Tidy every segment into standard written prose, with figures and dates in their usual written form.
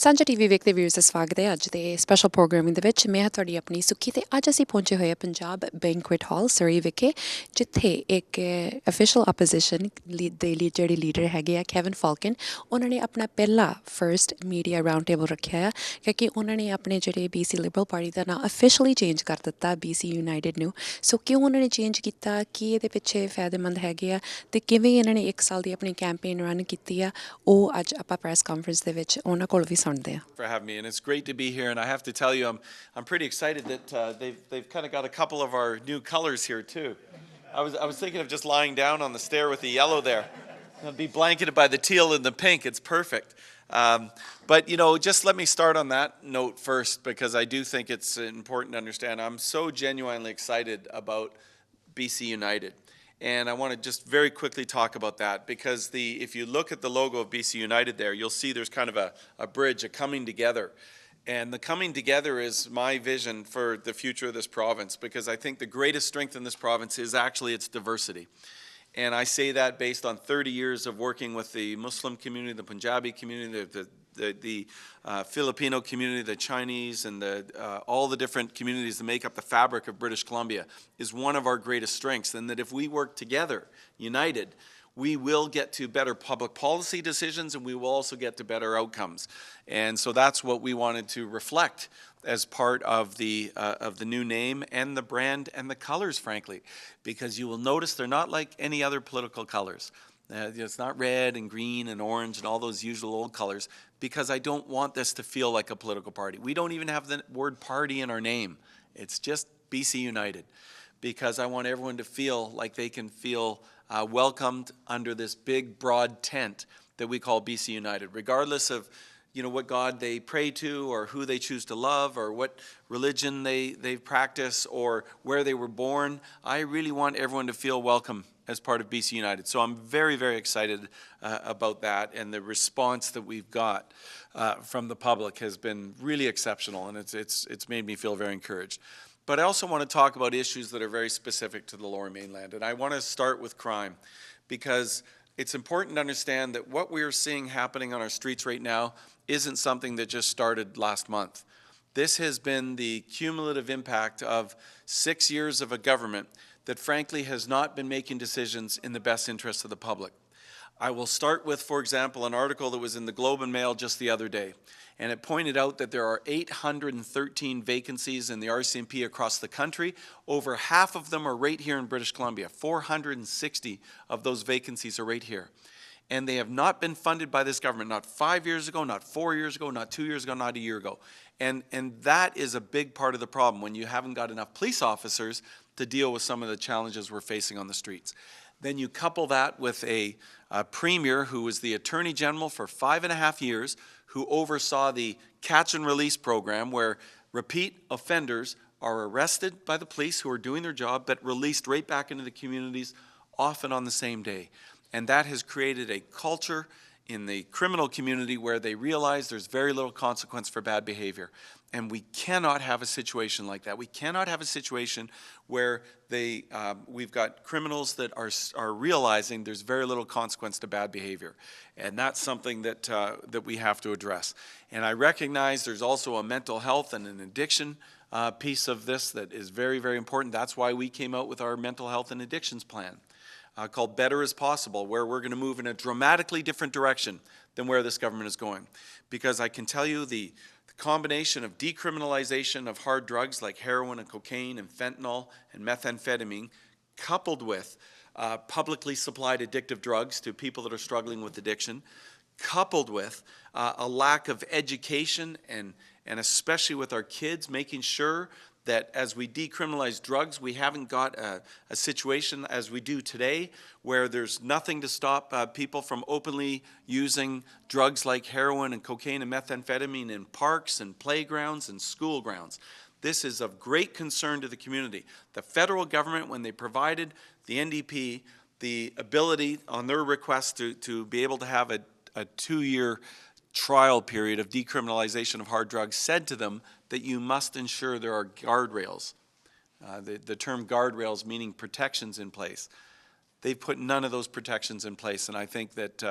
Sanjha TV ਵੇਖਦੇ ਵੀਰਸ ਦਾ ਸਵਾਗਤ ਹੈ ਅੱਜ ਦੇ ਸਪੈਸ਼ਲ ਪ੍ਰੋਗਰਾਮਿੰਗ ਦੇ ਵਿੱਚ ਮੈਂ ਤੁਹਾਡੀ ਆਪਣੀ ਸੁੱਖੀ ਤੇ ਅੱਜ ਅਸੀਂ ਪਹੁੰਚੇ ਹੋਏ ਹਾਂ ਪੰਜਾਬ ਬੈਂਕੁਏਟ ਹਾਲ ਸਰੀ ਵਿਖੇ ਜਿੱਥੇ ਇੱਕ ਅਫੀਸ਼ੀਅਲ ਆਪੋਜੀਸ਼ਨ ਦੇ ਜਿਹੜੇ ਲੀਡਰ ਹੈਗੇ ਆ ਕੈਵਨ ਫਾਲਕਨ ਉਹਨਾਂ ਨੇ ਆਪਣਾ ਪਹਿਲਾ ਫਰਸਟ ਮੀਡੀਆ ਰਾਉਂਡ ਟੇਬਲ ਰੱਖਿਆ ਆ ਕਿਉਂਕਿ ਉਹਨਾਂ ਨੇ ਆਪਣੇ ਜਿਹੜੇ BC ਲਿਬਰਲ ਪਾਰਟੀ ਦਾ ਨਾਂ ਅਫੀਸ਼ੀਅਲੀ ਚੇਂਜ ਕਰ ਦਿੱਤਾ BC ਯੂਨਾਈਟਿਡ ਨੂੰ ਸੋ ਕਿਉਂ ਉਹਨਾਂ ਨੇ ਚੇਂਜ ਕੀਤਾ ਕੀ ਇਹਦੇ ਪਿੱਛੇ ਫਾਇਦੇਮੰਦ ਹੈਗੇ ਆ ਤੇ ਕਿਵੇਂ ਇਹਨਾਂ ਨੇ 1 ਸਾਲ ਦੀ ਆਪਣੀ ਕੈਂਪੇਨ ਰਨ ਕੀਤੀ ਆ ਉਹ ਅੱਜ ਆਪਾਂ ਪ੍ਰੈਸ ਕਾਨਫਰੰਸ ਦੇ ਵਿੱਚ ਉਹਨਾਂ ਕੋਲ ਵੀ For having me, and it's great to be here. And I have to tell you, I'm pretty excited that they've kind of got a couple of our new colors here too. I was thinking of just lying down on the stair with the yellow there. I'll be blanketed by the teal and the pink. It's perfect. But you know, just let me start on that note first because I do think it's important to understand. I'm so genuinely excited about BC United. And I want to just very quickly talk about that because if you look at the logo of BC United there, you'll see there's kind of a bridge, a coming together. And the coming together is my vision for the future of this province because I think the greatest strength in this province is actually its diversity. And I say that based on 30 years of working with the Muslim community, the Punjabi community, the Filipino community, the Chinese, and all the different communities that make up the fabric of British Columbia is one of our greatest strengths. And that if we work together, united, we will get to better public policy decisions and we will also get to better outcomes. And so that's what we wanted to reflect as part of the new name and the brand and the colors, frankly, because you will notice they're not like any other political colors. It's not red and green and orange and all those usual old colors because I don't want this to feel like a political party. We don't even have the word party in our name. It's just BC United because I want everyone to feel like they can feel welcomed under this big, broad tent that we call BC United, regardless of what God they pray to or who they choose to love or what religion they practice or where they were born. I really want everyone to feel welcome as part of BC United. So I'm very, very excited about that, and the response that we've got from the public has been really exceptional, and it's made me feel very encouraged. But I also want to talk about issues that are very specific to the Lower Mainland, and I want to start with crime because it's important to understand that what we are seeing happening on our streets right now isn't something that just started last month. This has been the cumulative impact of 6 years of a government that frankly has not been making decisions in the best interest of the public. I will start with, for example, an article that was in the Globe and Mail just the other day, and it pointed out that there are 813 vacancies in the RCMP across the country. Over half of them are right here in British Columbia. 460 of those vacancies are right here. And they have not been funded by this government, not 5 years ago, not 4 years ago, not 2 years ago, not a year ago. And that is a big part of the problem when you haven't got enough police officers to deal with some of the challenges we're facing on the streets. Then you couple that with a premier who was the Attorney General for 5.5 years, who oversaw the catch and release program where repeat offenders are arrested by the police who are doing their job but released right back into the communities, often on the same day. And that has created a culture in the criminal community where they realize there's very little consequence for bad behavior. And we cannot have a situation like that. We cannot have a situation where we've got criminals that are realizing there's very little consequence to bad behavior. And that's something that we have to address. And I recognize there's also a mental health and an addiction piece of this that is very, very important. That's why we came out with our mental health and addictions plan. Called Better is Possible, where we're going to move in a dramatically different direction than where this government is going. Because I can tell you the combination of decriminalization of hard drugs like heroin and cocaine and fentanyl and methamphetamine, coupled with publicly supplied addictive drugs to people that are struggling with addiction, coupled with a lack of education and especially with our kids, making sure that as we decriminalize drugs, we haven't got a situation as we do today where there's nothing to stop people from openly using drugs like heroin and cocaine and methamphetamine in parks and playgrounds and school grounds. This is of great concern to the community. The federal government, when they provided the NDP the ability on their request to be able to have a 2-year trial period of decriminalization of hard drugs, said to them that you must ensure there are guardrails. The term guardrails meaning protections in place. They've put none of those protections in place, and I think that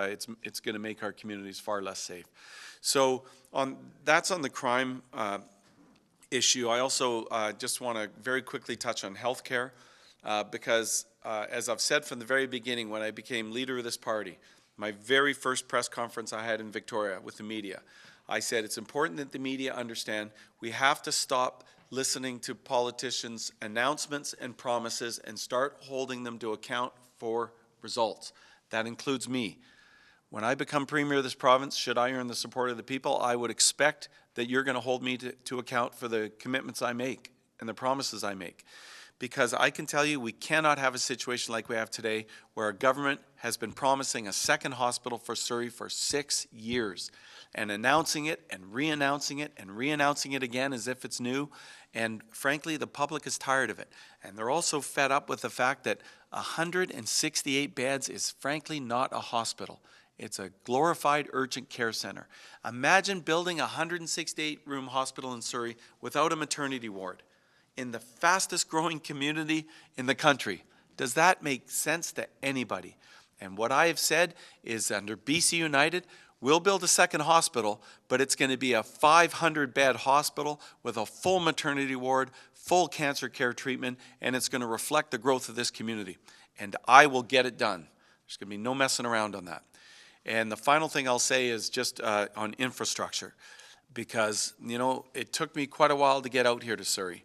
it's going to make our communities far less safe. So that's on the crime issue. I also just want to very quickly touch on healthcare because, as I've said from the very beginning, when I became leader of this party, my very first press conference I had in Victoria with the media, I said it's important that the media understand we have to stop listening to politicians' announcements and promises and start holding them to account for results. That includes me. When I become Premier of this province, should I earn the support of the people, I would expect that you're going to hold me to account for the commitments I make and the promises I make. Because I can tell you we cannot have a situation like we have today where our government has been promising a second hospital for Surrey for 6 years and announcing it and re-announcing it and re-announcing it again as if it's new. And frankly, the public is tired of it. And they're also fed up with the fact that 168 beds is frankly not a hospital. It's a glorified urgent care center. Imagine building a 168-room hospital in Surrey without a maternity ward in the fastest growing community in the country. Does that make sense to anybody? And what I have said is under BC United, we'll build a second hospital, but it's going to be a 500-bed hospital with a full maternity ward, full cancer care treatment, and it's going to reflect the growth of this community. And I will get it done. There's going to be no messing around on that. And the final thing I'll say is just on infrastructure, because, you know, it took me quite a while to get out here to Surrey.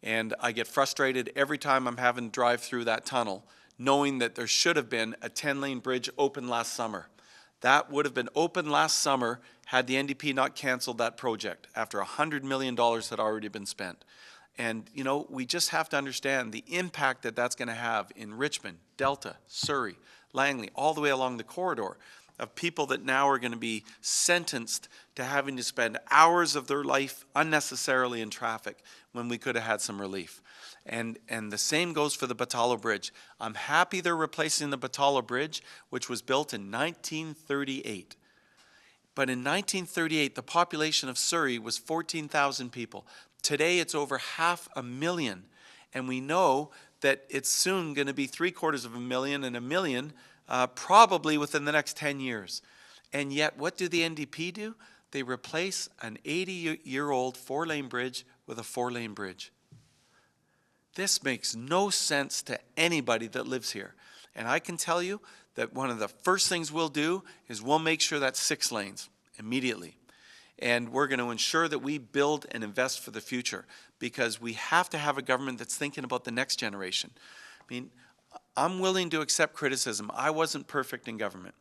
And I get frustrated every time I'm having to drive through that tunnel, knowing that there should have been a 10-lane bridge open last summer. That would have been open last summer had the NDP not canceled that project after $100 million had already been spent. And, you know, we just have to understand the impact that that's going to have in Richmond, Delta, Surrey, Langley, all the way along the corridor of people that now are going to be sentenced to having to spend hours of their life unnecessarily in traffic when we could have had some relief. And the same goes for the Batalo Bridge. I'm happy they're replacing the Batalo Bridge, which was built in 1938. But in 1938, the population of Surrey was 14,000 people. Today, it's over 500,000. And we know that it's soon going to be 750,000 and 1 million probably within the next 10 years. And yet, what do the NDP do? They replace an 80-year-old 4-lane bridge with a 4-lane bridge. This makes no sense to anybody that lives here. And I can tell you that one of the first things we'll do is we'll make sure that's 6 lanes immediately. And we're going to ensure that we build and invest for the future, because we have to have a government that's thinking about the next generation. I mean, I'm willing to accept criticism. I wasn't perfect in government.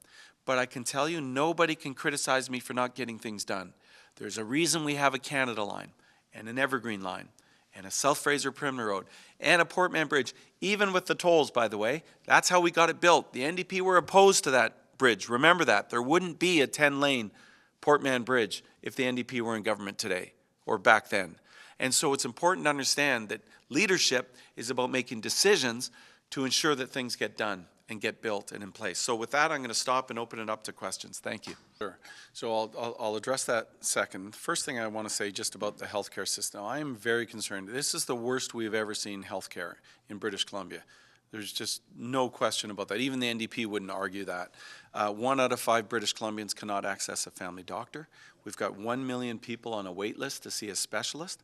But I can tell you, nobody can criticize me for not getting things done. There's a reason we have a Canada line and an Evergreen line and a South Fraser-Primner Road and a Portman Bridge, even with the tolls, by the way. That's how we got it built. The NDP were opposed to that bridge. Remember that. There wouldn't be a 10-lane Portman Bridge if the NDP were in government today or back then. And so it's important to understand that leadership is about making decisions to ensure that things get done and get built and in place. So with that, I'm going to stop and open it up to questions. Thank you. Sure. So I'll address that second. First thing I want to say just about the healthcare system. I am very concerned. This is the worst we've ever seen healthcare in British Columbia. There's just no question about that. Even the NDP wouldn't argue that. 1 out of 5 British Columbians cannot access a family doctor. We've got 1 million people on a wait list to see a specialist.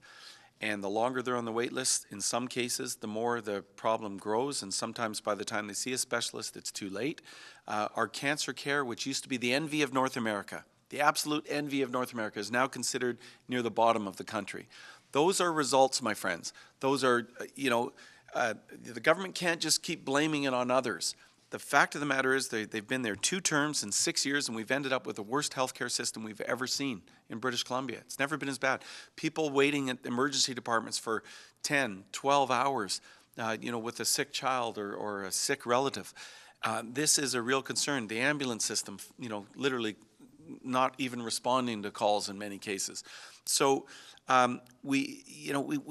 And the longer they're on the wait list, in some cases, the more the problem grows. And sometimes by the time they see a specialist, it's too late. Our cancer care, which used to be the envy of North America, the absolute envy of North America, is now considered near the bottom of the country. Those are results, my friends. Those are, the government can't just keep blaming it on others. The fact of the matter is they've been there 2 terms in 6 years, and we've ended up with the worst healthcare system we've ever seen in British Columbia. It's never been as bad. People waiting at emergency departments for 10, 12 hours, with a sick child or a sick relative. This is a real concern. The ambulance system, literally not even responding to calls in many cases. So we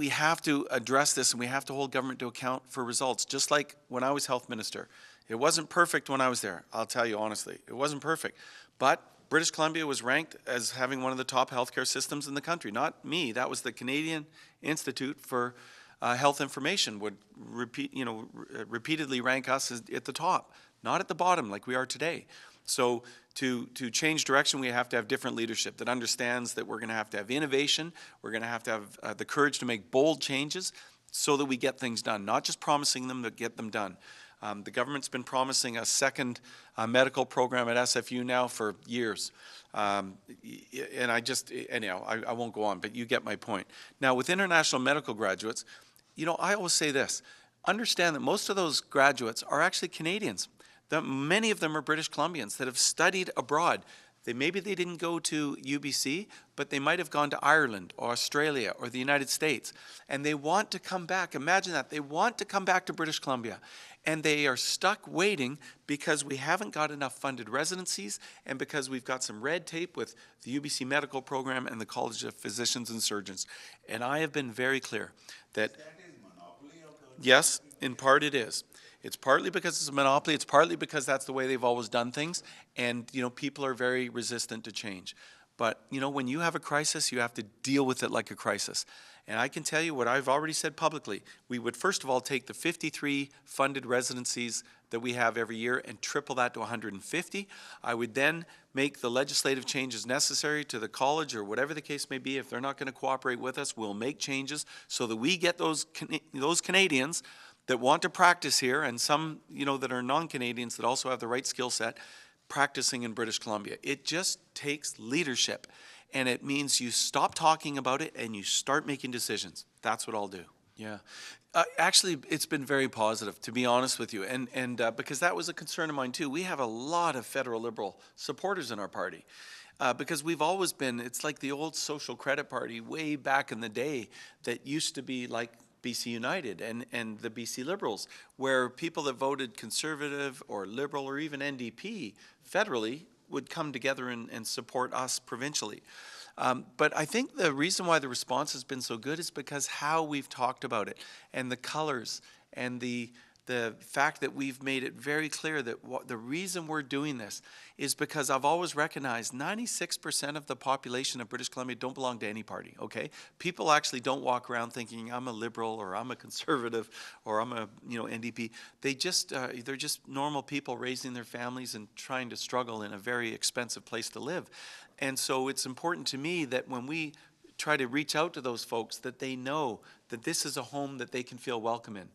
have to address this, and we have to hold government to account for results. Just like when I was health minister. It wasn't perfect when I was there, I'll tell you honestly. It wasn't perfect. But British Columbia was ranked as having one of the top healthcare systems in the country. Not me. That was the Canadian Institute for health information would repeatedly rank us at the top, not at the bottom like we are today. So to change direction, we have to have different leadership that understands that we're going to have innovation. We're going to have the courage to make bold changes so that we get things done, not just promising them, but get them done. The government's been promising a second medical program at SFU now for years. And anyhow, I won't go on, but you get my point. Now, with international medical graduates, I always say this. Understand that most of those graduates are actually Canadians. That many of them are British Columbians that have studied abroad. Maybe they didn't go to UBC, but they might have gone to Ireland or Australia or the United States. And they want to come back. Imagine that. They want to come back to British Columbia. And they are stuck waiting because we haven't got enough funded residencies and because we've got some red tape with the UBC Medical Program and the College of Physicians and Surgeons. And I have been very clear that, yes, in part it is. It's partly because it's a monopoly. It's partly because that's the way they've always done things. And, people are very resistant to change. But, when you have a crisis, you have to deal with it like a crisis. And I can tell you what I've already said publicly. We would, first of all, take the 53 funded residencies that we have every year and triple that to 150. I would then make the legislative changes necessary to the college or whatever the case may be. If they're not going to cooperate with us, we'll make changes so that we get those Canadians that want to practice here, and some, that are non-Canadians that also have the right skill set, practicing in British Columbia. It just takes leadership, and it means you stop talking about it and you start making decisions. That's what I'll do. Yeah. Actually, it's been very positive, to be honest with you, and because that was a concern of mine too. We have a lot of federal Liberal supporters in our party. Because we've always been, it's like the old Social Credit Party way back in the day that used to be like BC United and the BC Liberals, where people that voted Conservative or Liberal or even NDP federally would come together and support us provincially. But I think the reason why the response has been so good is because how we've talked about it and the colors and the fact that we've made it very clear that the reason we're doing this is because I've always recognized 96% of the population of British Columbia don't belong to any party, okay? People actually don't walk around thinking I'm a Liberal or I'm a Conservative or I'm a NDP. They're just normal people raising their families and trying to struggle in a very expensive place to live. And so it's important to me that when we try to reach out to those folks that they know that this is a home that they can feel welcome in.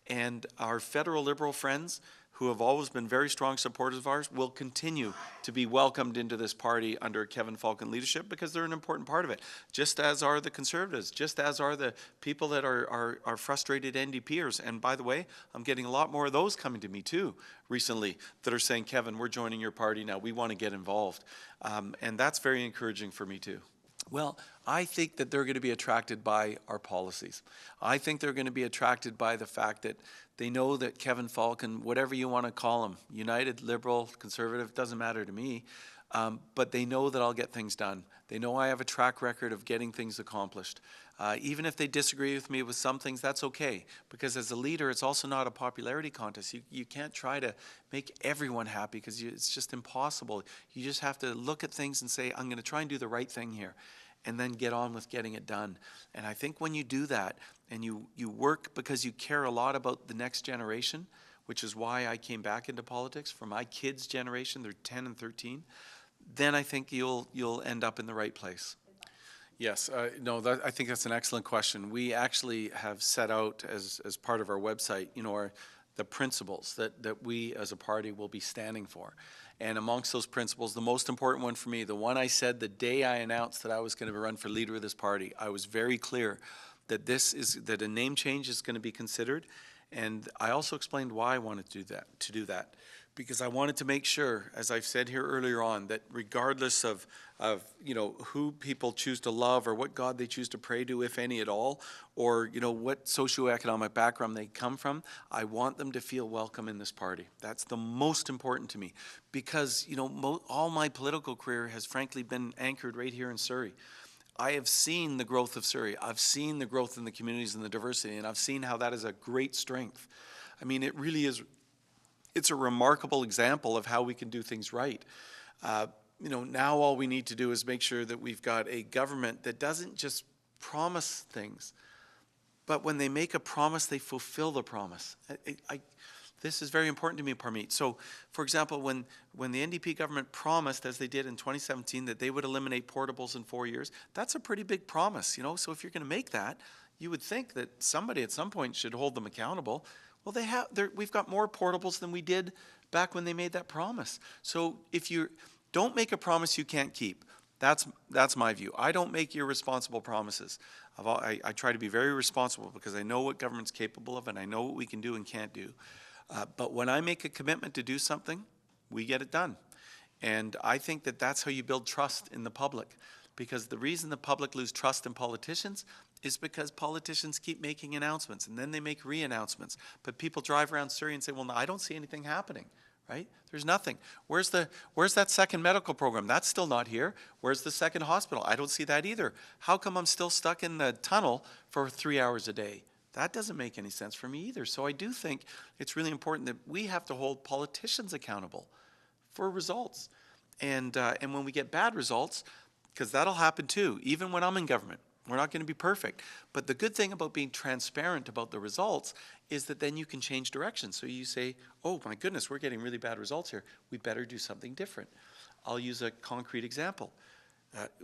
And our federal Liberal friends, who have always been very strong supporters of ours, will continue to be welcomed into this party under Kevin Falcon leadership because they're an important part of it, just as are the Conservatives, just as are the people that are frustrated NDPers. And by the way, I'm getting a lot more of those coming to me too recently that are saying, Kevin, we're joining your party now. We want to get involved. And that's very encouraging for me too. Well, I think that they're going to be attracted by our policies. I think they're going to be attracted by the fact that they know that Kevin Falcon, whatever you want to call him, United, Liberal, Conservative, doesn't matter to me, but they know that I'll get things done. They know I have a track record of getting things accomplished. Even if they disagree with me with some things, that's okay, because as a leader, it's also not a popularity contest. You can't try to make everyone happy because it's just impossible. You just have to look at things and say, I'm going to try and do the right thing here, and then get on with getting it done. And I think when you do that, and you work because you care a lot about the next generation, which is why I came back into politics, for my kids' generation, they're 10 and 13, then I think you'll end up in the right place. Yes, I think that's an excellent question. We actually have set out as part of our website, the principles that we as a party will be standing for. And amongst those principles, the most important one for me, the one I said the day I announced that I was going to run for leader of this party, I was very clear that that a name change is going to be considered. And I also explained why I wanted to do that. Because I wanted to make sure, as I've said here earlier on, that regardless of who people choose to love or what God they choose to pray to, if any at all, or what socioeconomic background they come from, I want them to feel welcome in this party. That's the most important to me, because all my political career has frankly been anchored right here in Surrey. I have seen the growth of Surrey. I've seen the growth in the communities and the diversity, and I've seen how that is a great strength. I mean, it really is. It's a remarkable example of how we can do things right. Now all we need to do is make sure that we've got a government that doesn't just promise things, but when they make a promise, they fulfill the promise. This is very important to me, Parmeet. So, for example, when the NDP government promised, as they did in 2017, that they would eliminate portables in 4 years, that's a pretty big promise, you know. So if you're going to make that, you would think that somebody at some point should hold them accountable. Well, we've got more portables than we did back when they made that promise. So if you don't make a promise you can't keep, that's my view. I don't make irresponsible promises. I try to be very responsible because I know what government's capable of and I know what we can do and can't do. But when I make a commitment to do something, we get it done. And I think that that's how you build trust in the public. Because the reason the public lose trust in politicians is because politicians keep making announcements and then they make re-announcements. But people drive around Surrey and say, well, no, I don't see anything happening, right? There's nothing. Where's that second medical program? That's still not here. Where's the second hospital? I don't see that either. How come I'm still stuck in the tunnel for 3 hours a day? That doesn't make any sense for me either. So I do think it's really important that we have to hold politicians accountable for results. And when we get bad results, because that'll happen too, even when I'm in government, we're not going to be perfect. But the good thing about being transparent about the results is that then you can change direction. So you say, oh my goodness, we're getting really bad results here. We better do something different. I'll use a concrete example.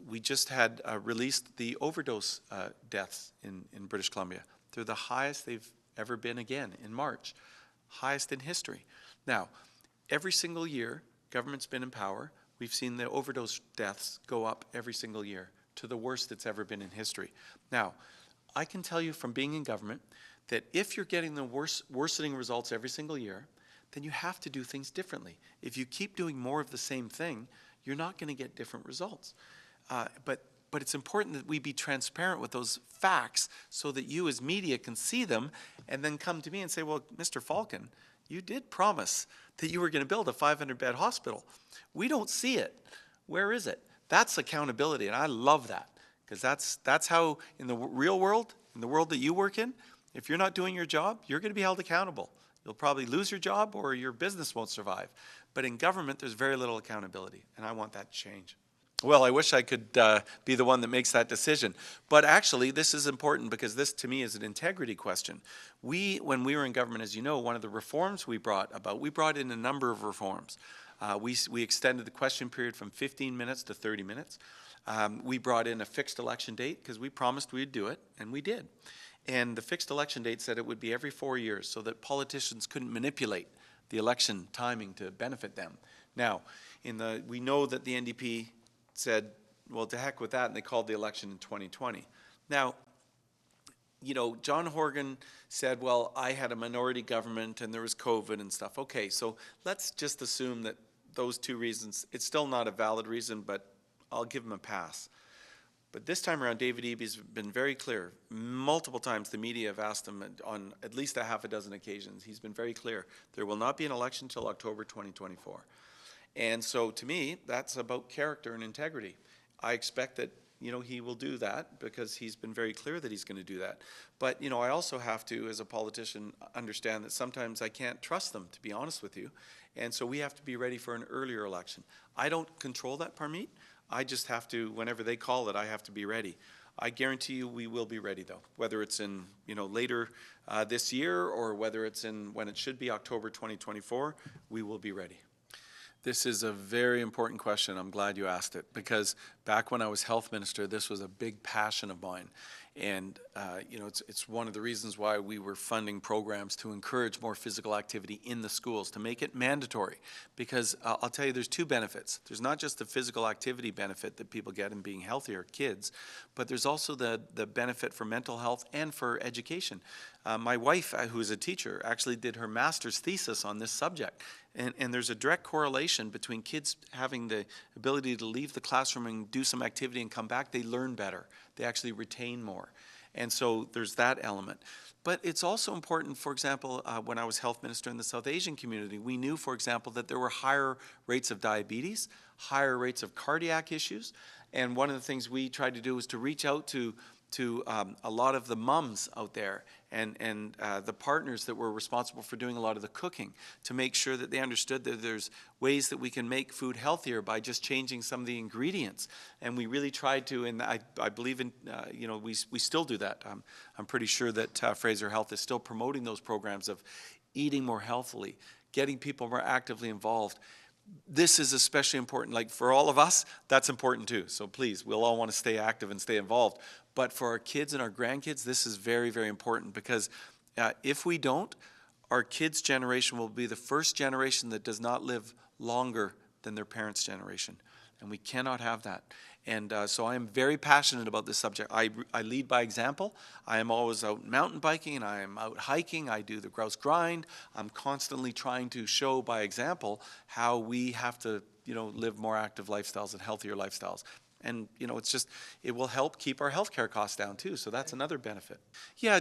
We just had released the overdose deaths in British Columbia. They're the highest they've ever been again in March, highest in history. Now, every single year, government's been in power, we've seen the overdose deaths go up every single year to the worst it's ever been in history. Now, I can tell you from being in government that if you're getting the worsening results every single year, then you have to do things differently. If you keep doing more of the same thing, you're not going to get different results. But it's important that we be transparent with those facts so that you as media can see them and then come to me and say, well, Mr. Falcon, you did promise that you were going to build a 500-bed hospital. We don't see it. Where is it? That's accountability, and I love that because that's how in the real world, in the world that you work in, if you're not doing your job, you're going to be held accountable. You'll probably lose your job or your business won't survive. But in government, there's very little accountability, and I want that to change. Well, I wish I could be the one that makes that decision. But actually, this is important because this, to me, is an integrity question. When we were in government, as you know, one of the reforms we brought in a number of reforms. We extended the question period from 15 minutes to 30 minutes. We brought in a fixed election date because we promised we'd do it, and we did. And the fixed election date said it would be every 4 years so that politicians couldn't manipulate the election timing to benefit them. Now, we know that the NDP said, well, to heck with that, and they called the election in 2020. Now, you know, John Horgan said, well, I had a minority government and there was COVID and stuff. Okay, so let's just assume that those two reasons, it's still not a valid reason, but I'll give him a pass. But this time around, David Eby's been very clear. Multiple times the media have asked him on at least a half a dozen occasions. He's been very clear. There will not be an election until October 2024. And so to me, that's about character and integrity. I expect that, you know, he will do that because he's been very clear that he's going to do that. But, you know, I also have to, as a politician, understand that sometimes I can't trust them, to be honest with you. And so we have to be ready for an earlier election. I don't control that, Parmeet. I just have to, whenever they call it, I have to be ready. I guarantee you we will be ready, though, whether it's in, you know, later this year or whether it's in when it should be October 2024, we will be ready. This is a very important question. I'm glad you asked it because back when I was health minister, this was a big passion of mine. And, you know, it's one of the reasons why we were funding programs to encourage more physical activity in the schools, to make it mandatory. Because I'll tell you, there's two benefits. There's not just the physical activity benefit that people get in being healthier kids, but there's also the benefit for mental health and for education. My wife, who is a teacher, actually did her master's thesis on this subject. And there's a direct correlation between kids having the ability to leave the classroom and do some activity and come back. They learn better. They actually retain more. And so there's that element. But it's also important, for example, when I was health minister in the South Asian community, we knew, for example, that there were higher rates of diabetes, higher rates of cardiac issues. And one of the things we tried to do was to reach out to to a lot of the mums out there and the partners that were responsible for doing a lot of the cooking, to make sure that they understood that there's ways that we can make food healthier by just changing some of the ingredients. And we really tried to, and I believe in, we still do that. I'm pretty sure that Fraser Health is still promoting those programs of eating more healthily, getting people more actively involved. This is especially important, like for all of us, that's important too. So please, we'll all want to stay active and stay involved. But for our kids and our grandkids, this is very, very important, because if we don't, our kids' generation will be the first generation that does not live longer than their parents' generation. And we cannot have that. And so I am very passionate about this subject. I lead by example. I am always out mountain biking, and I am out hiking. I do the grouse grind. I'm constantly trying to show by example how we have to, live more active lifestyles and healthier lifestyles. And, it's just, it will help keep our healthcare costs down too. So that's another benefit. Yeah,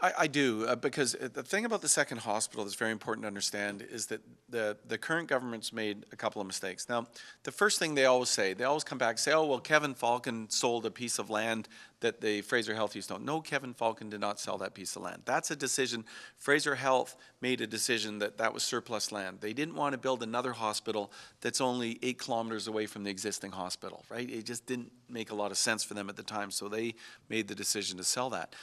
I do, because the thing about the second hospital that's very important to understand is that the current government's made a couple of mistakes. Now, the first thing they always come back and say, oh, well, Kevin Falcon sold a piece of land that the Fraser Health used to own. No, Kevin Falcon did not sell that piece of land. That's a decision. Fraser Health made a decision that was surplus land. They didn't want to build another hospital that's only 8 kilometers away from the existing hospital, right? It just didn't make a lot of sense for them at the time, so they made the decision to sell that.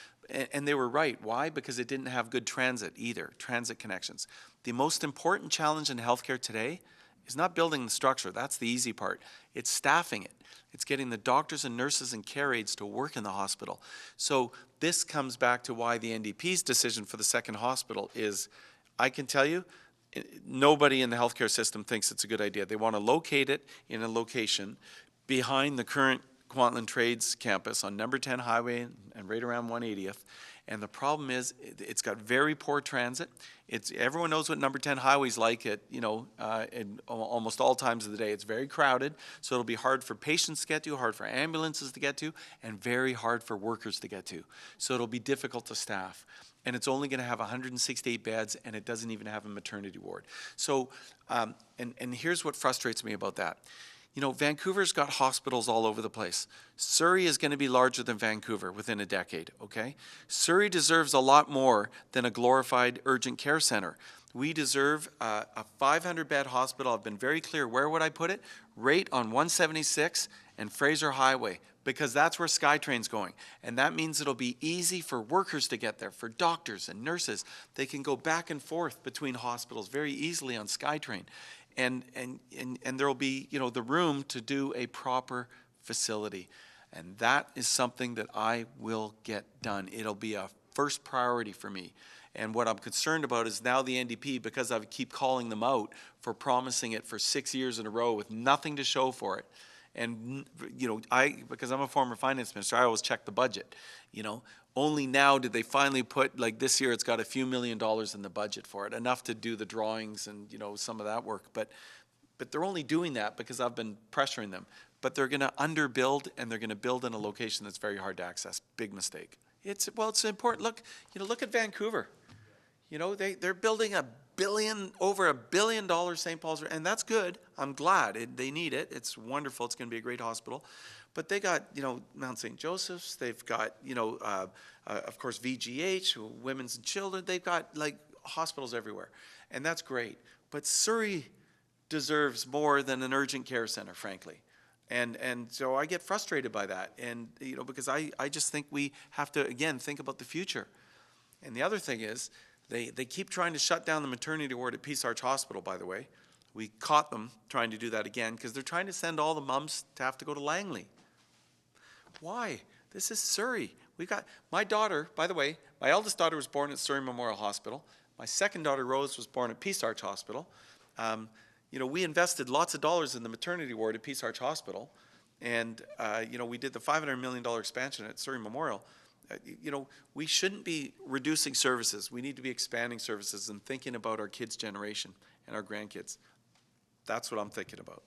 And they were right. Why? Because it didn't have good transit either, transit connections. The most important challenge in healthcare today is not building the structure. That's the easy part. It's staffing it. It's getting the doctors and nurses and care aides to work in the hospital. So this comes back to why the NDP's decision for the second hospital is, I can tell you, nobody in the healthcare system thinks it's a good idea. They want to locate it in a location behind the current Kwantlen Trades campus on number 10 highway and right around 180th. And the problem is it's got very poor transit. Everyone knows what number 10 highway's like at, in almost all times of the day. It's very crowded, so it'll be hard for patients to get to, hard for ambulances to get to, and very hard for workers to get to. So it'll be difficult to staff. And it's only going to have 168 beds, and it doesn't even have a maternity ward. So, and here's what frustrates me about that. Vancouver's got hospitals all over the place. Surrey is going to be larger than Vancouver within a decade, okay? Surrey deserves a lot more than a glorified urgent care center. We deserve a 500-bed hospital. I've been very clear. Where would I put it? Right on 176 and Fraser Highway, because that's where SkyTrain's going. And that means it'll be easy for workers to get there, for doctors and nurses. They can go back and forth between hospitals very easily on SkyTrain. And there will be, the room to do a proper facility. And that is something that I will get done. It'll be a first priority for me. And what I'm concerned about is now the NDP, because I keep calling them out for promising it for 6 years in a row with nothing to show for it. And, because I'm a former finance minister, I always check the budget, Only now did they finally put, like this year, it's got a few $1 million in the budget for it, enough to do the drawings and, some of that work. But they're only doing that because I've been pressuring them. But they're going to underbuild, and they're going to build in a location that's very hard to access. Big mistake. It's important. Look at Vancouver. They're building over $1 billion St. Paul's, and that's good. I'm glad they need it. It's wonderful. It's going to be a great hospital. But they got, Mount St. Joseph's. They've got, of course, VGH, Women's and Children. They've got hospitals everywhere, and that's great. But Surrey deserves more than an urgent care center, frankly. And so I get frustrated by that, and because I just think we have to again think about the future. And the other thing is, they keep trying to shut down the maternity ward at Peace Arch Hospital, by the way. We caught them trying to do that again because they're trying to send all the mums to have to go to Langley. Why? This is Surrey. We've got my daughter, by the way, my eldest daughter was born at Surrey Memorial Hospital. My second daughter, Rose, was born at Peace Arch Hospital. We invested lots of dollars in the maternity ward at Peace Arch Hospital. And, we did the $500 million expansion at Surrey Memorial. We shouldn't be reducing services. We need to be expanding services and thinking about our kids' generation and our grandkids. That's what I'm thinking about.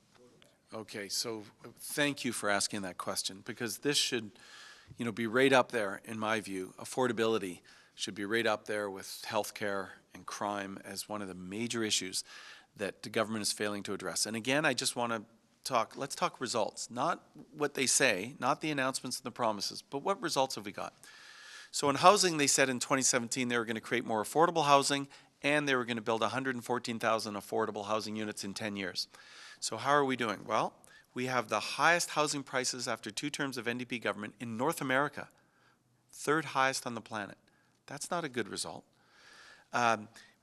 Okay, so thank you for asking that question, because this should, be right up there, in my view. Affordability should be right up there with healthcare and crime as one of the major issues that the government is failing to address. And again, I just want to let's talk results, not what they say, not the announcements and the promises, but what results have we got? So in housing, they said in 2017 they were going to create more affordable housing and they were going to build 114,000 affordable housing units in 10 years. So how are we doing? Well, we have the highest housing prices after 2 terms of NDP government in North America, 3rd highest on the planet. That's not a good result.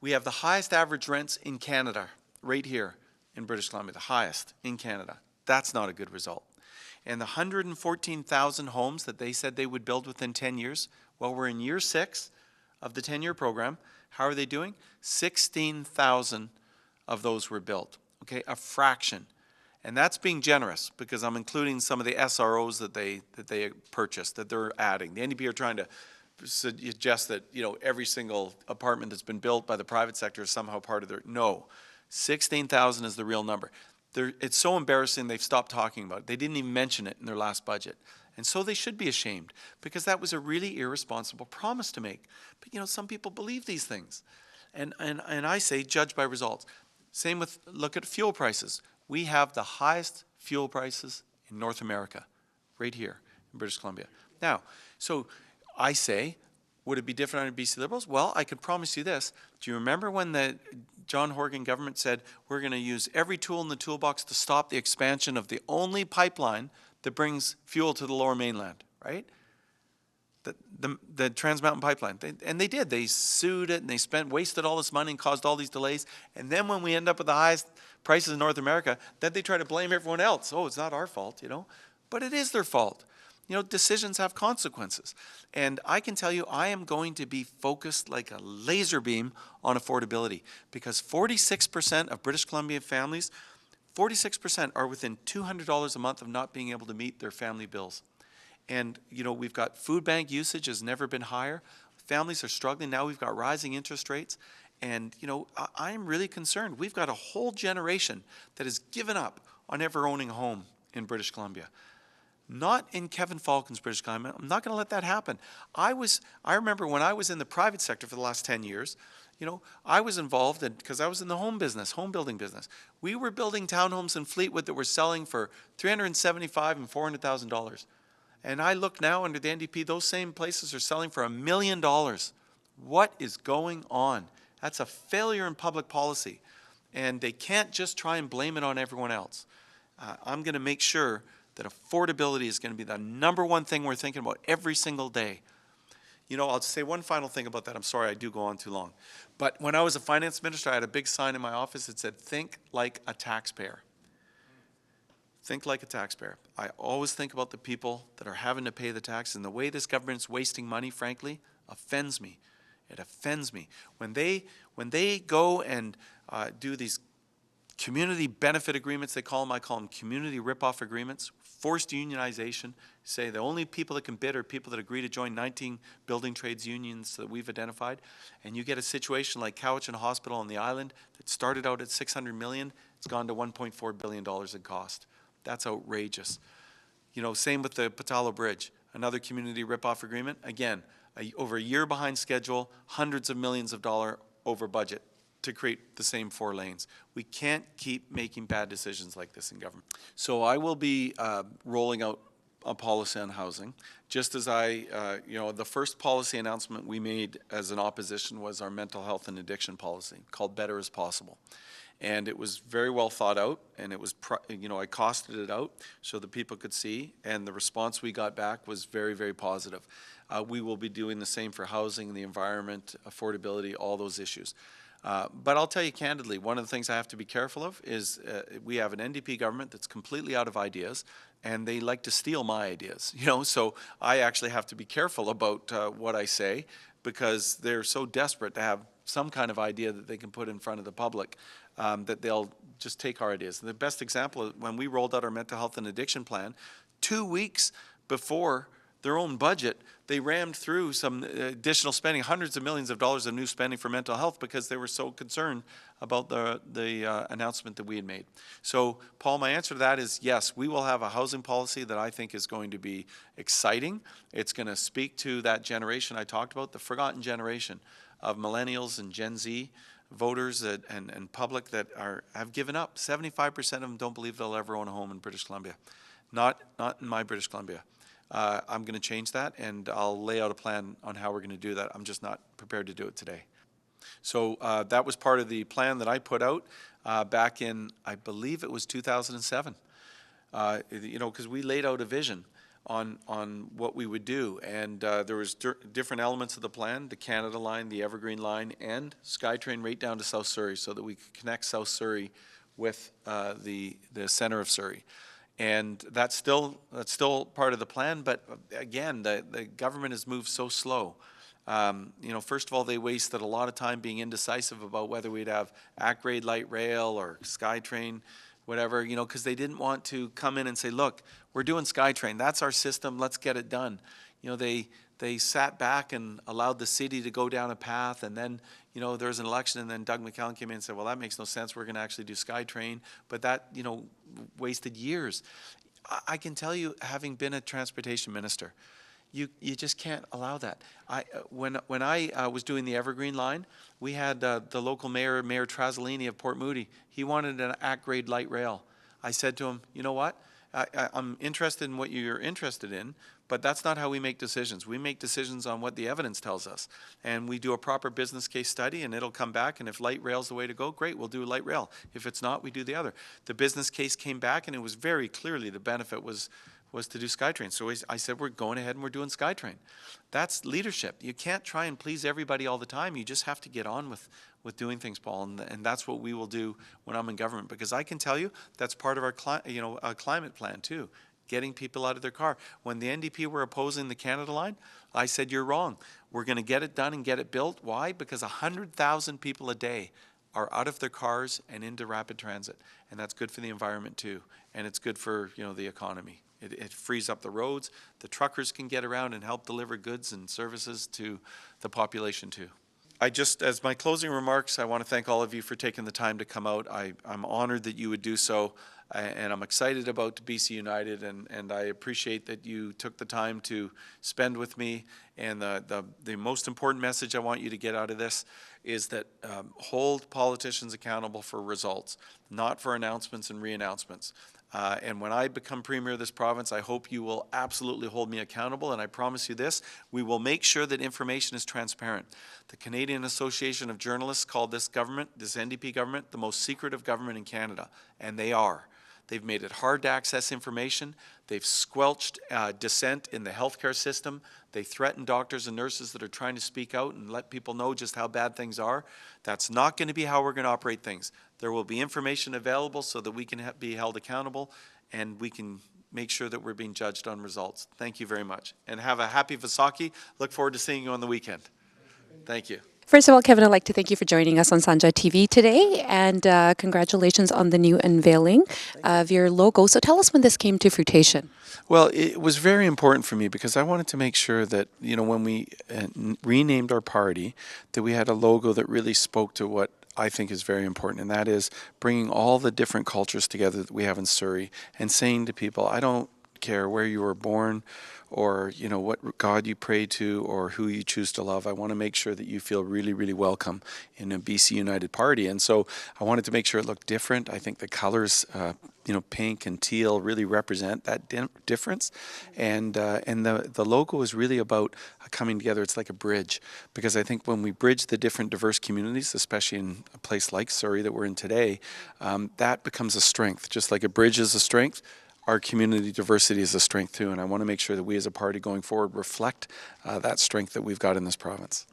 We have the highest average rents in Canada, right here in British Columbia, the highest in Canada. That's not a good result. And the 114,000 homes that they said they would build within 10 years, well, we're in year 6 of the 10-year program. How are they doing? 16,000 of those were built, okay, a fraction. And that's being generous because I'm including some of the SROs that they purchased, that they're adding. The NDP are trying to suggest that, you know, every single apartment that's been built by the private sector is somehow part of their, no. 16,000 is the real number. It's so embarrassing they've stopped talking about it. They didn't even mention it in their last budget. And so they should be ashamed because that was a really irresponsible promise to make. But, you know, some people believe these things. And I say judge by results. Same with, look at fuel prices. We have the highest fuel prices in North America, right here in British Columbia. Now, so I say, would it be different under BC Liberals? Well, I could promise you this. Do you remember when the John Horgan government said, we're going to use every tool in the toolbox to stop the expansion of the only pipeline that brings fuel to the Lower Mainland, right? The Trans Mountain Pipeline. And they did. They sued it and they wasted all this money and caused all these delays. And then when we end up with the highest prices in North America, then they try to blame everyone else. Oh, it's not our fault, you know. But it is their fault. You know, decisions have consequences. And I can tell you, I am going to be focused like a laser beam on affordability because 46% of British Columbia families, 46% are within $200 a month of not being able to meet their family bills. And, you know, we've got food bank usage has never been higher. Families are struggling. Now we've got rising interest rates. And, you know, I'm really concerned. We've got a whole generation that has given up on ever owning a home in British Columbia. Not in Kevin Falcon's British Columbia. I'm not going to let that happen. I remember when I was in the private sector for the last 10 years, you know, I was involved because I was in the home building business. We were building townhomes in Fleetwood that were selling for $375,000 and $400,000. And I look now under the NDP, those same places are selling for $1 million. What is going on? That's a failure in public policy. And they can't just try and blame it on everyone else. I'm going to make sure that affordability is going to be the #1 thing we're thinking about every single day. You know, I'll say one final thing about that. I'm sorry, I do go on too long. But when I was a finance minister, I had a big sign in my office that said, think like a taxpayer. Think like a taxpayer. I always think about the people that are having to pay the tax, and the way this government's wasting money, frankly, offends me. It offends me. When they go and do these community benefit agreements, they call them, I call them community rip-off agreements, forced unionization, say the only people that can bid are people that agree to join 19 building trades unions that we've identified, and you get a situation like Cowichan Hospital on the island that started out at $600 million, it's gone to $1.4 billion in cost. That's outrageous. You know, same with the Patalo Bridge, another community rip-off agreement. Again, over a year behind schedule, hundreds of millions of dollars over budget to create the same 4 lanes. We can't keep making bad decisions like this in government. So I will be rolling out a policy on housing. Just as you know, the first policy announcement we made as an opposition was our mental health and addiction policy called Better as Possible. And it was very well thought out, and it was, you know, I costed it out so that people could see, and the response we got back was very, very positive. We will be doing the same for housing, the environment, affordability, all those issues. But I'll tell you candidly, one of the things I have to be careful of is we have an NDP government that's completely out of ideas, and they like to steal my ideas, you know, so I actually have to be careful about what I say because they're so desperate to have some kind of idea that they can put in front of the public that they'll just take our ideas. And the best example is when we rolled out our mental health and addiction plan, 2 weeks before their own budget, they rammed through some additional spending, hundreds of millions of dollars of new spending for mental health because they were so concerned about the announcement that we had made. So, Paul, my answer to that is yes, we will have a housing policy that I think is going to be exciting. It's going to speak to that generation I talked about, the forgotten generation of millennials and Gen Z voters and public that have given up. 75% of them don't believe they'll ever own a home in British Columbia. Not in my British Columbia. I'm going to change that, and I'll lay out a plan on how we're going to do that. I'm just not prepared to do it today. So that was part of the plan that I put out back in, I believe it was 2007. You know, because we laid out a vision on what we would do, and there was different elements of the plan: the Canada line, the Evergreen line, and SkyTrain right down to South Surrey, so that we could connect South Surrey with the center of Surrey. And that's still part of the plan, but again, the government has moved so slow. You know, first of all, they wasted a lot of time being indecisive about whether we'd have ACT-grade light rail or SkyTrain, whatever, you know, because they didn't want to come in and say, look, we're doing SkyTrain, that's our system, let's get it done. You know, they sat back and allowed the city to go down a path, and then, you know, there was an election, and then Doug McCallum came in and said, well, that makes no sense, we're going to actually do SkyTrain, but that, you know, wasted years. I can tell you, having been a transportation minister, you just can't allow that. When I was doing the Evergreen line, we had the local mayor, Mayor Trasolini of Port Moody. He wanted an ACT-grade light rail. I said to him, you know what? I'm interested in what you're interested in, but that's not how we make decisions. We make decisions on what the evidence tells us. And we do a proper business case study, and it'll come back, and if light rail's the way to go, great, we'll do light rail. If it's not, we do the other. The business case came back, and it was very clearly the benefit was to do SkyTrain. So I said, we're going ahead and we're doing SkyTrain. That's leadership. You can't try and please everybody all the time. You just have to get on with doing things, Paul, and that's what we will do when I'm in government, because I can tell you that's part of our climate plan too, getting people out of their car. When the NDP were opposing the Canada line, I said, you're wrong. We're going to get it done and get it built. Why? Because 100,000 people a day are out of their cars and into rapid transit, and that's good for the environment too, and it's good for, you know, the economy. It frees up the roads. The truckers can get around and help deliver goods and services to the population too. As my closing remarks, I want to thank all of you for taking the time to come out. I'm honored that you would do so, and I'm excited about BC United, and I appreciate that you took the time to spend with me. And the most important message I want you to get out of this is that hold politicians accountable for results, not for announcements and re-announcements. And when I become Premier of this province, I hope you will absolutely hold me accountable, and I promise you this, we will make sure that information is transparent. The Canadian Association of Journalists called this government, this NDP government, the most secretive government in Canada, and they are. They've made it hard to access information. They've squelched dissent in the healthcare system. They threaten doctors and nurses that are trying to speak out and let people know just how bad things are. That's not going to be how we're going to operate things. There will be information available so that we can be held accountable, and we can make sure that we're being judged on results. Thank you very much. And have a happy Vaisakhi. Look forward to seeing you on the weekend. Thank you. First of all, Kevin, I'd like to thank you for joining us on Sanjha TV today, and congratulations on the new unveiling of your logo. So tell us when this came to fruition. Well, it was very important for me because I wanted to make sure that, you know, when we renamed our party, that we had a logo that really spoke to what I think is very important, and that is bringing all the different cultures together that we have in Surrey and saying to people, I don't care where you were born or, you know, what God you pray to or who you choose to love. I want to make sure that you feel really, really welcome in a BC United Party. And so I wanted to make sure it looked different. I think the colors, you know, pink and teal really represent that difference. And the logo is really about coming together. It's like a bridge, because I think when we bridge the different diverse communities, especially in a place like Surrey that we're in today, that becomes a strength. Just like a bridge is a strength, our community diversity is a strength too, and I want to make sure that we as a party going forward reflect that strength that we've got in this province.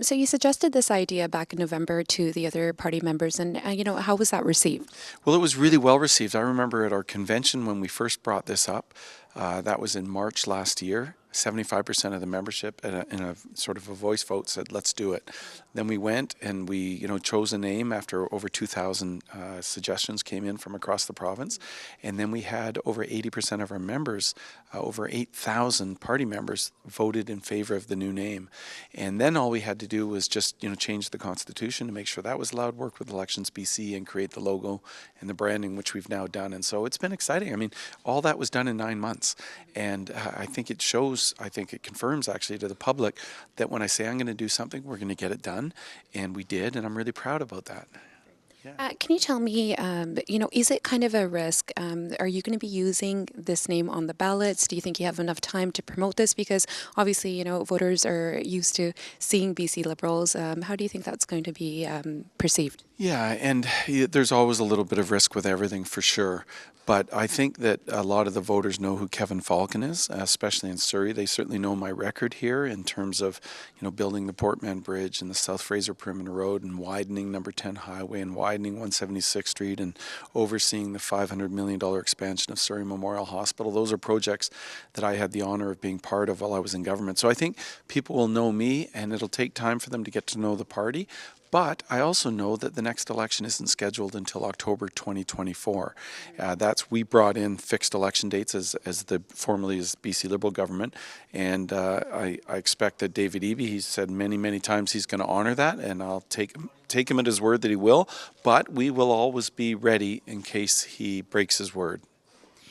So you suggested this idea back in November to the other party members, and you know, how was that received? Well, it was really well received. I remember at our convention when we first brought this up, that was in March last year. 75% of the membership in a sort of a voice vote said, let's do it. Then we went and we, you know, chose a name after over 2,000 suggestions came in from across the province. And then we had over 80% of our members, over 8,000 party members voted in favor of the new name. And then all we had to do was just, you know, change the constitution to make sure that was allowed, work with Elections BC and create the logo and the branding, which we've now done. And so it's been exciting. I mean, all that was done in 9 months. months. And I think it shows, I think it confirms actually to the public that when I say I'm going to do something, we're going to get it done. And we did, and I'm really proud about that. Can you tell me, is it kind of a risk? Are you going to be using this name on the ballots? Do you think you have enough time to promote this? Because obviously, voters are used to seeing BC Liberals. How do you think that's going to be perceived? Yeah, and there's always a little bit of risk with everything for sure. But I think that a lot of the voters know who Kevin Falcon is, especially in Surrey. They certainly know my record here in terms of, building the Portman Bridge and the South Fraser Perimeter Road and widening Number 10 Highway and widening 176th Street and overseeing the $500 million expansion of Surrey Memorial Hospital. Those are projects that I had the honor of being part of while I was in government. So I think people will know me, and it'll take time for them to get to know the party. But I also know that the next election isn't scheduled until October 2024. We brought in fixed election dates as the formerly as BC Liberal government, and I expect that David Eby, he's said many times he's going to honor that, and I'll take him at his word that he will. But we will always be ready in case he breaks his word.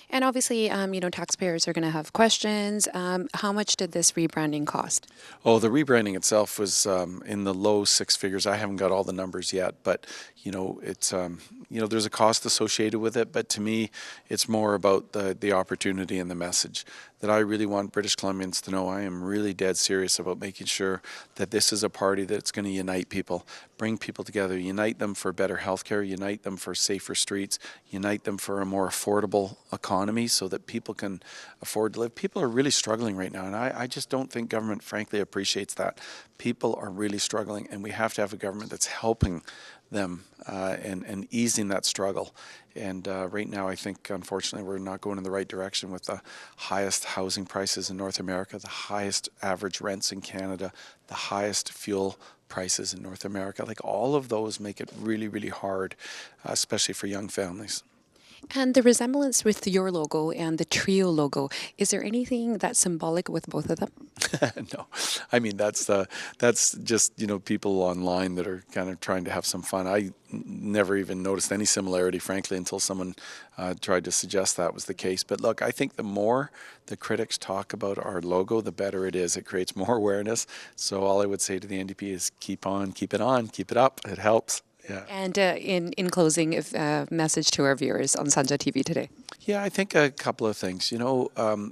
And obviously, taxpayers are going to have questions. How much did this rebranding cost? Oh, the rebranding itself was in the low six figures. I haven't got all the numbers yet, but it's there's a cost associated with it. But to me, it's more about the opportunity and the message that I really want British Columbians to know. I am really dead serious about making sure that this is a party that's going to unite people, bring people together, unite them for better healthcare, unite them for safer streets, unite them for a more affordable economy so that people can afford to live. People are really struggling right now, and I just don't think government, frankly, appreciates that. People are really struggling, and we have to have a government that's helping them and easing that struggle. And right now, I think, unfortunately, we're not going in the right direction with the highest housing prices in North America, the highest average rents in Canada, the highest fuel prices in North America. Like, all of those make it really hard, especially for young families. And the resemblance with your logo and the trio logo, is there anything that's symbolic with both of them? No, I mean, that's just, people online that are kind of trying to have some fun. I never even noticed any similarity, frankly, until someone tried to suggest that was the case. But look, I think the more the critics talk about our logo, the better it is. It creates more awareness. So all I would say to the NDP is keep it up. It helps. Yeah. And in closing, message to our viewers on Sanjha TV today. Yeah, I think a couple of things.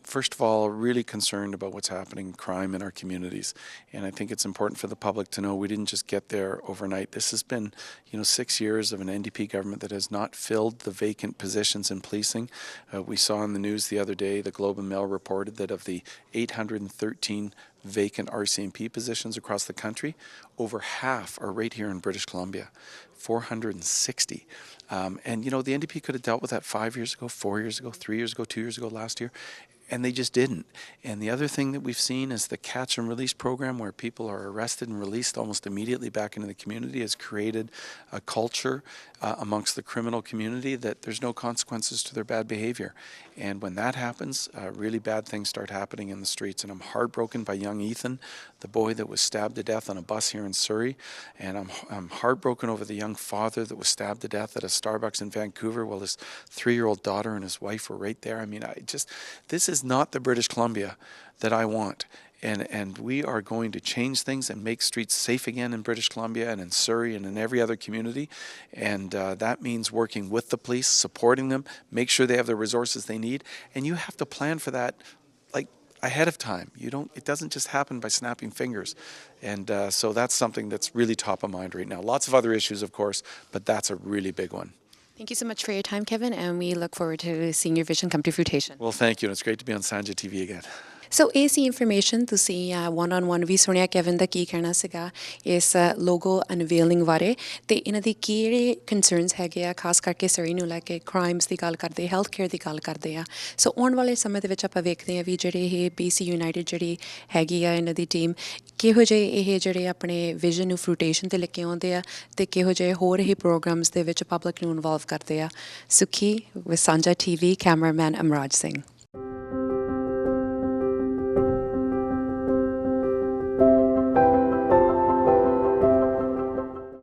First of all, really concerned about what's happening, crime in our communities. And I think it's important for the public to know we didn't just get there overnight. This has been, 6 years of an NDP government that has not filled the vacant positions in policing. We saw in the news the other day, the Globe and Mail reported that of the 813 vacant RCMP positions across the country, over half are right here in British Columbia, 460. And the NDP could have dealt with that 5 years ago, 4 years ago, 3 years ago, 2 years ago, last year, and they just didn't. And the other thing that we've seen is the catch and release program, where people are arrested and released almost immediately back into the community, has created a culture amongst the criminal community that there's no consequences to their bad behavior. And when that happens, really bad things start happening in the streets. And I'm heartbroken by young Ethan, the boy that was stabbed to death on a bus here in Surrey. And I'm heartbroken over the young father that was stabbed to death at a Starbucks in Vancouver while his 3-year-old daughter and his wife were right there. I mean, this is not the British Columbia that I want. And we are going to change things and make streets safe again in British Columbia and in Surrey and in every other community. And that means working with the police, supporting them, make sure they have the resources they need. And you have to plan for that ahead of time. It doesn't just happen by snapping fingers. And so that's something that's really top of mind right now. Lots of other issues, of course, but that's a really big one. Thank you so much for your time, Kevin, and we look forward to seeing your vision come to fruition. Well, thank you, and it's great to be on Sanjha TV again. ਸੋ ਇਹ ਸੀ information ਤੁਸੀਂ one on one ਵੀ ਸੁਣਿਆ cabin ਦਾ ਕੀ ਕਹਿਣਾ ਸੀਗਾ ਇਸ logo ਅਨਵੇਲਿੰਗ ਬਾਰੇ ਅਤੇ ਇਹਨਾਂ ਦੀ ਕਿਹੜੇ ਕੰਸਰਨਸ ਹੈਗੇ ਆ ਖਾਸ ਕਰਕੇ ਸਰੀ ਨੂੰ ਲੈ ਕੇ ਕ੍ਰਾਈਮਸ ਦੀ ਗੱਲ ਕਰਦੇ ਹੈਲਥ ਕੇਅਰ ਦੀ ਗੱਲ ਕਰਦੇ ਆ ਸੋ ਆਉਣ ਵਾਲੇ ਸਮੇਂ ਦੇ ਵਿੱਚ ਆਪਾਂ ਵੇਖਦੇ ਹਾਂ ਵੀ ਜਿਹੜੇ ਇਹ BC ਯੂਨਾਈਟਿਡ ਜਿਹੜੀ ਹੈਗੀ ਆ ਇਹਨਾਂ ਦੀ ਟੀਮ ਕਿਹੋ ਜਿਹੇ ਇਹ ਜਿਹੜੇ ਆਪਣੇ ਵਿਜ਼ਨ ਨੂੰ ਫਰੂਟੇਸ਼ਨ 'ਤੇ ਲੈ ਕੇ ਆਉਂਦੇ ਆ ਅਤੇ ਕਿਹੋ ਜਿਹੇ ਹੋਰ ਹੀ ਪ੍ਰੋਗਰਾਮਸ ਦੇ ਵਿੱਚ ਪਬਲਿਕ ਨੂੰ ਇਨਵੋਲਵ ਕਰਦੇ ਆ ਸੁਖੀ ਵਿਦ ਸਾਂਝਾ TV ਕੈਮਰਾਮੈਨ ਅਮਰਾਜ ਸਿੰਘ